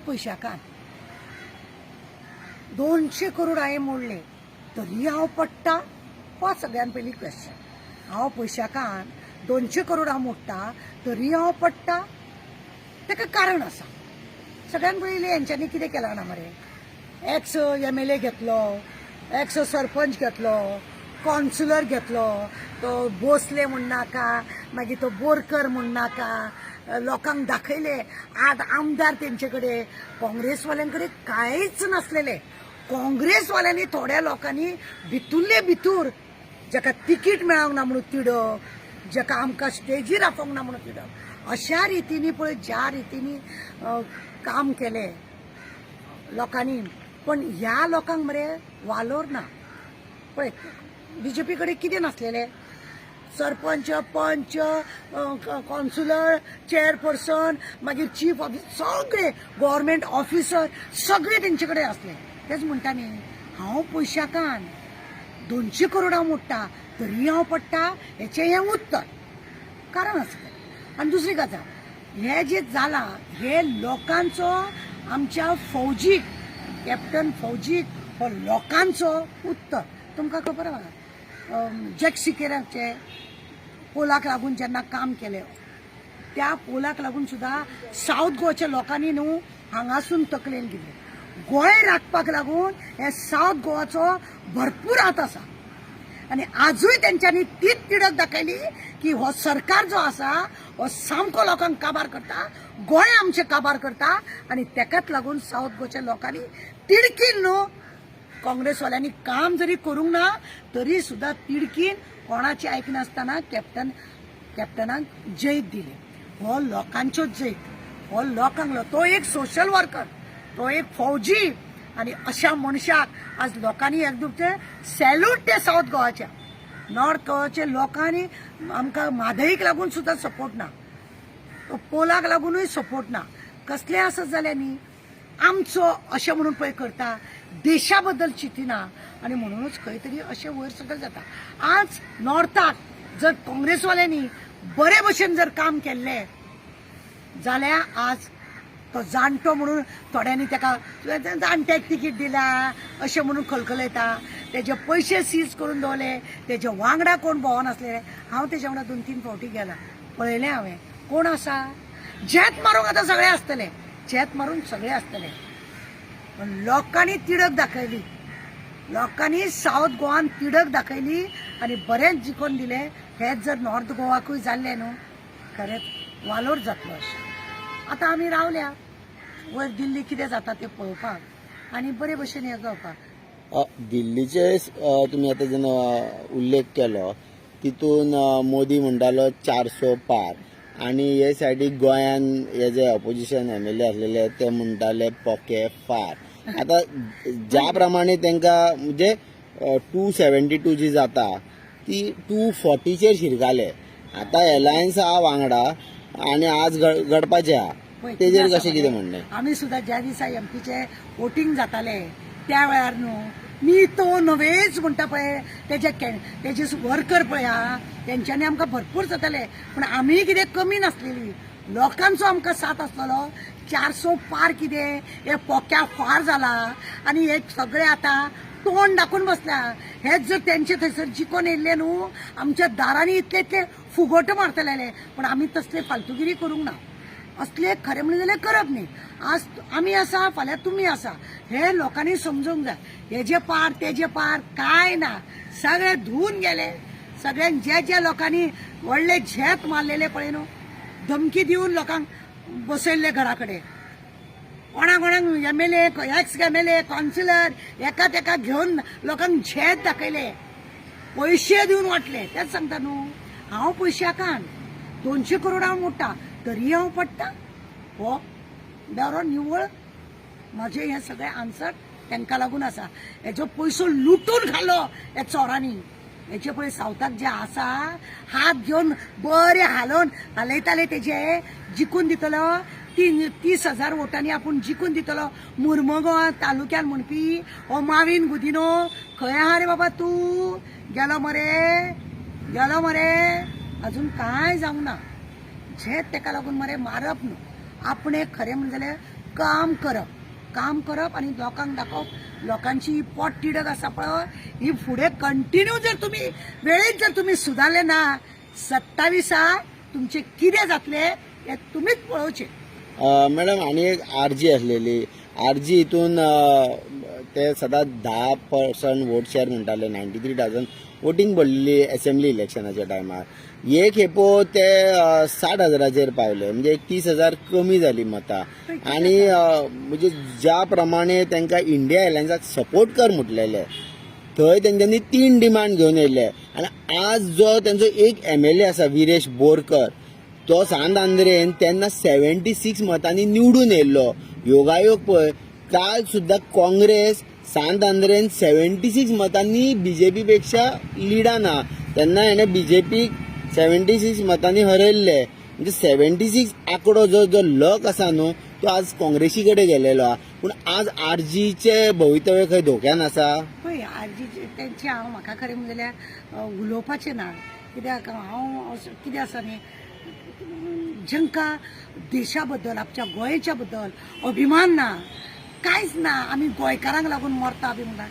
पयशांकान 200 करोड हांवें मोडले तरी हांव पडटा हो सगळ्यान पयली क्वेश्चन। हांव पयशांकान 200 करोड हांव मोडटा तरी हांव पडटा, ताका कारण आसा। सगळ्यान पयलीं हेंच्यांनी कितें केलां ना मरे, एक्स MLA घेतलो, एक्स सरपंच घेतलो, कॉन्सुलर घेतलो, तो भोसले म्हण नाका, मागीर तो बोरकर म्हण नाका, लोकांक दाखयले आज आमदार तेंचे कडेन। काँग्रेसवाल्यां कडेन कांयच नासलेले। काँग्रेसवाल्यांनी थोड्या लोकांनी भितुरले भितूर जाका तिकीट मेळोंक ना म्हणून तिडक, जाका आमकां स्टेजीर आपोवंक ना म्हणून तिडक, अशा रितीनी पळय ज्या रितीनी काम केले लोकांनी। पण ह्या लोकांक मरे वालोर ना। पळय BJP कडेन कितें नासलेले, सरपंच, पंच, कॉन्सुलर, चेअरपर्सन, मागीर चीफ ऑफिसर, सगळे गव्हर्मेंट ऑफिसर सगळे तेंचे कडेन आसले। तेच म्हणटा न्ही, हांव पयशांकान 200 करोड हांव मोडटा तरी हांव पडटा, हेचें हें उत्तर कारण आसलें। आनी दुसरी गजाल, हे जे जालां हे लोकांचो, आमच्या फौजीक, कॅप्टन फौजीक हो लोकांचो उत्तर। तुमकां खबर आहा जॅक शिकेराचे पोलाक लागून जेन्ना काम केलें, त्या पोलाक लागून सुद्दां सावथ गोवाच्या लोकांनी न्हू हांगासून तकलेन गेले। गोंय राखपाक लागून हे सावथ गोवाचो भरपूर हात आसा। आनी आजूय तेंच्यांनी तीच तिडक दाखयली की हो सरकार जो आसा हो सामको लोकांक काबार करता, गोंय आमचें काबार करता। आनी तेकाच लागून सावथ गोवाच्या लोकांनी तिडकीन न्हू, काँग्रेसवाल्यांनी काम जरी करूंक ना तरी सुद्दां तिडकीन कोणाची आयकनासतना कॅप्टनाक जैत दिली। हो लोकांच्यो जैत, हो लोकांक, तो एक सोशल वर्कर, तो एक फौजी। आनी अशा मनशाक आज लोकांनी एकदम सॅल्यूट ते सावथ गोवाच्या, नॉर्थ गोवाच्या लोकांनी आमकां म्हादईक लागून सुद्दां सपोर्ट ना, पोलाक लागूनय सपोर्ट ना। कसले आसत जाल्यार न्ही आमचो अशें म्हणून पळय करता, देशा बद्दल चिंतिना आनी म्हणूनच खंय तरी अशें वयर सकयल जाता। आज नॉर्थाक जर काँग्रेसवाल्यांनी बरे भशेन जर काम केल्लें जाल्यार आज तो जाणटो म्हणून थोड्यांनी ताका जाणट्याक तिकीट दिला अशें म्हणून खलखलयता, तेजे पयशे सीज करून दवरले, तेजे वांगडा कोण भोंवनासले। हांव तेजे वांगडा 2-3 फावटी गेलां, पळयलें हांवें कोण आसा, झेत मारूंक आतां सगळे आसतले, झेत मारून सगळे आसतले। पण लोकांनी तिडक दाखयली, लोकांनी सावथ गोवान तिडक दाखयली आनी बरेंच जिखोवन दिलें। हेच जर नॉर्थ गोवाकूय जाल्लें न्हू खरेंच वालोर जातलो अशें। आतां आमी रावल्या वयर दिल्ली कितें जाता तें पळोवपाक आनी बरे भशेन हें जावपाक। दिल्लीचे तुमी आतां जेन्ना उल्लेख केलो तितून मोदी म्हणटालो 400 पार, आनी हे सायडीक गोंयान हे जे ऑपोजिशन MLA आसलेले ते म्हणटाले पोके फार। आता ज्या प्रमाणे तांकां म्हणजे 272 जी जाता ती 240चेर शिरकाले। आता एलायन्स आहा वांगडा आनी आज घडपाचें आहा, तेजेर कशें कितें म्हणणें? आमी सुद्दां ज्या दिसा MPचे वोटींग जाताले त्या वेळार न्हू मी तो नवेच म्हणटा पळय, तेजे वर्कर पळय आहा तेंच्यांनी आमकां भरपूर जाताले, पूण आमी कितें कमी नासलेली, लोकांचो आमकां साथ आसलेलो। 400 पार कितें हे पोक्या फार जाला आनी हे सगळे आतां तोंड दाखोवन बसल्या। हेच जर तेंचे थंयसर जिखोन येयल्ले न्हू आमच्या दारांनी इतले इतले फुगोट मारतले, पण आमी तसले फालतुगिरी करूंक ना। असले खरें म्हणलें जाल्यार करप न्ही। आज आमी आसा, फाल्यां तुमी आसा, हे लोकांनी समजूंक जाय। हेजे पार तेजे पार काय ना, सगळे धुवन गेले। सगळ्यांक ज्या लोकांनी व्हडले झेत मारलेले पळय न्हू, धमकी दिवन लोकांक बसयल्ले घरा कडेन, कोणाक MLA, एक्स MLA, कॉन्सुलर एका तेका घेवन लोकांक झेत दाखयले, पयशे दिवन वाटले। तेच सांगता न्हू, हांव पयशांकान 200 करोड हांव मोडटा तरी हांव पडटा। हो बेरो निवळ म्हजे हे सगळे आन्सर तांकां लागून आसा। हेजो पयसो लुटून खाल्लो हे चोरांनी। हेचे पळय सावथाक जे आसा हात घेवन बरे हालयताले, तेजे जिखून दितलो 30,000 वोटांनी आपूण जिखून दितलो। मुर्मगांव तालुक्यान म्हणपी हो माविन गुदिनो खंय आहा रे बाबा तूं? गेलो मरे, अजून काय जावंक ना। झेत तेका लागून मरे मारप न्हू, आपणे खरें म्हणजे जाल्यार काम करप आणि लोकांक दाखवप लोकांची ही पोट तिडक आसा पळय ही फुडें कंटिन्यू जर तुम्ही वेळेत जर तुम्ही सुदारले ना 27 तुमचे कितें जातले हे तुमीच पळोवचे. मॅडम आनी एक आरजी आसलेली आरजी हितून ते सदांच 10% वोट शेअर म्हणटाले 93,000 वोटींग पडलेली असेंब्ली इलेक्शनाच्या टायमार एक खेपो ते 60,000 पावले म्हणजे 30,000 कमी जाली मतां आणि म्हणजे ज्या प्रमाणे तांकां इंडिया एलायन्साक सपोर्ट कर म्हटलेले थंय तेंच्यांनी 3 डिमांड घेवन येयले आनी आज जो तेंचो एक MLA आसा विरेश बोरकर तो सांत आंद्रेन तेन्ना 76 मतांनी निवडून येयल्लो. योगायोग पळय काल सुद्दां काँग्रेस सांत आंद्रेन 76 मतांनी बीजेपी पेक्षा लिडाना तेन्ना हेणे बीजेपीक 76 मतांनी हरयल्ले म्हणजे 76 आंकडो जो लक आसा न्हू तो आज काँग्रेसी कडेन गेलेलो आहा. पूण आज आरजीचे भवितव्य खंय धोक्यान आसा? पळय आरजी तेंचे हांव म्हाका खरें म्हणल्यार उलोवपाचें ना कित्याक हांव कितें आसा न्ही जांकां देशा बद्दल आमच्या गोंयच्या बद्दल अभिमान ना कांयच ना आमी गोंयकारांक लागून मरता बी म्हणटा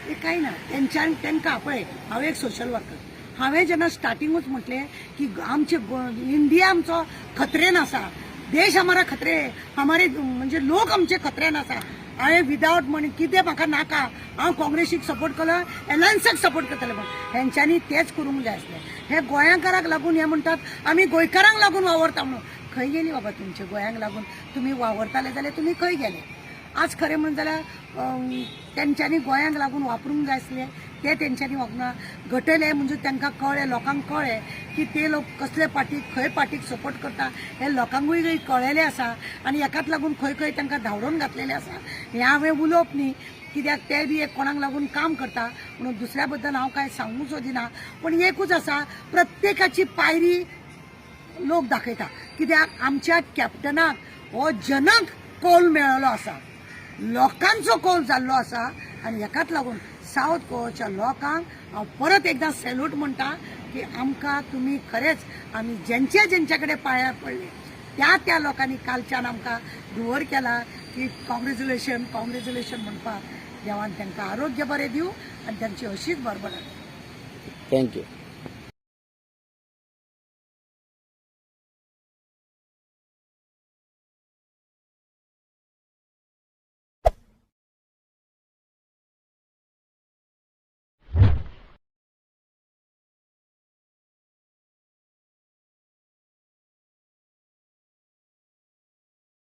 हे कांय ना तेंकां पळय हांव एक सोशल वर्कर हांवें जेन्ना स्टार्टिंगूच म्हटलें की आमचे इंडिया आमचो खतरेन आसा देश हमारा खतरे हमारे म्हणजे लोक आमचे खतरेन आसा हांवें विदावट म्हण कितें म्हाका नाका हांव काँग्रेसीक सपोर्ट केलो एलायन्साक सपोर्ट करतलें म्हण हेंच्यांनी तेंच करूंक जाय आसलें. हे गोंयाकारांक लागून हे म्हणटात आमी गोंयकारांक लागून वावरता म्हणून खंय गेली बाबा तुमचे गोंयांक लागून तुमी वावरताले जाल्यार तुमी खंय गेले. आज खरें म्हणून जाल्यार तेंच्यांनी गोंयांक लागून वापरूंक जाय आसलें ते तेंच्यांनी वापरना घटले म्हणजे तांकां कळ्ळें लोकांक कळ्ळें की ते लोक कसले पार्टीक खंय पार्टीक सपोर्ट करता हे लोकांकूय कळलेलें आसा आनी हेकाच लागून खंय खंय तांकां धांवडोवन घातलेलें आसा. हें हांवें उलोवप न्ही कित्याक ते बी एक कोणाक लागून काम करता म्हणून दुसऱ्या बद्दल हांव कांय सांगूंक सोदिना पूण एकूच आसा प्रत्येकाची पायरी लोक दाखयता कित्याक आमच्या कॅप्टनाक हो जनक कौल मेळ्ळो आसा लोकांचो कौल जाल्लो आसा आनी हेकाच लागून सावथ गोवाच्या लोकांक हांव परत एकदां सॅल्यूट म्हणटा की आमकां तुमी खरेंच आमी जेंच्या कडेन पांयार पडले त्या लोकांनी कालच्यान आमकां धुवर केला की कॉंग्रेच्युलेशन म्हणपाक देवान तांकां आरोग्य बरें दिवं आनी तांची अशीच बरबड. थँक्यू.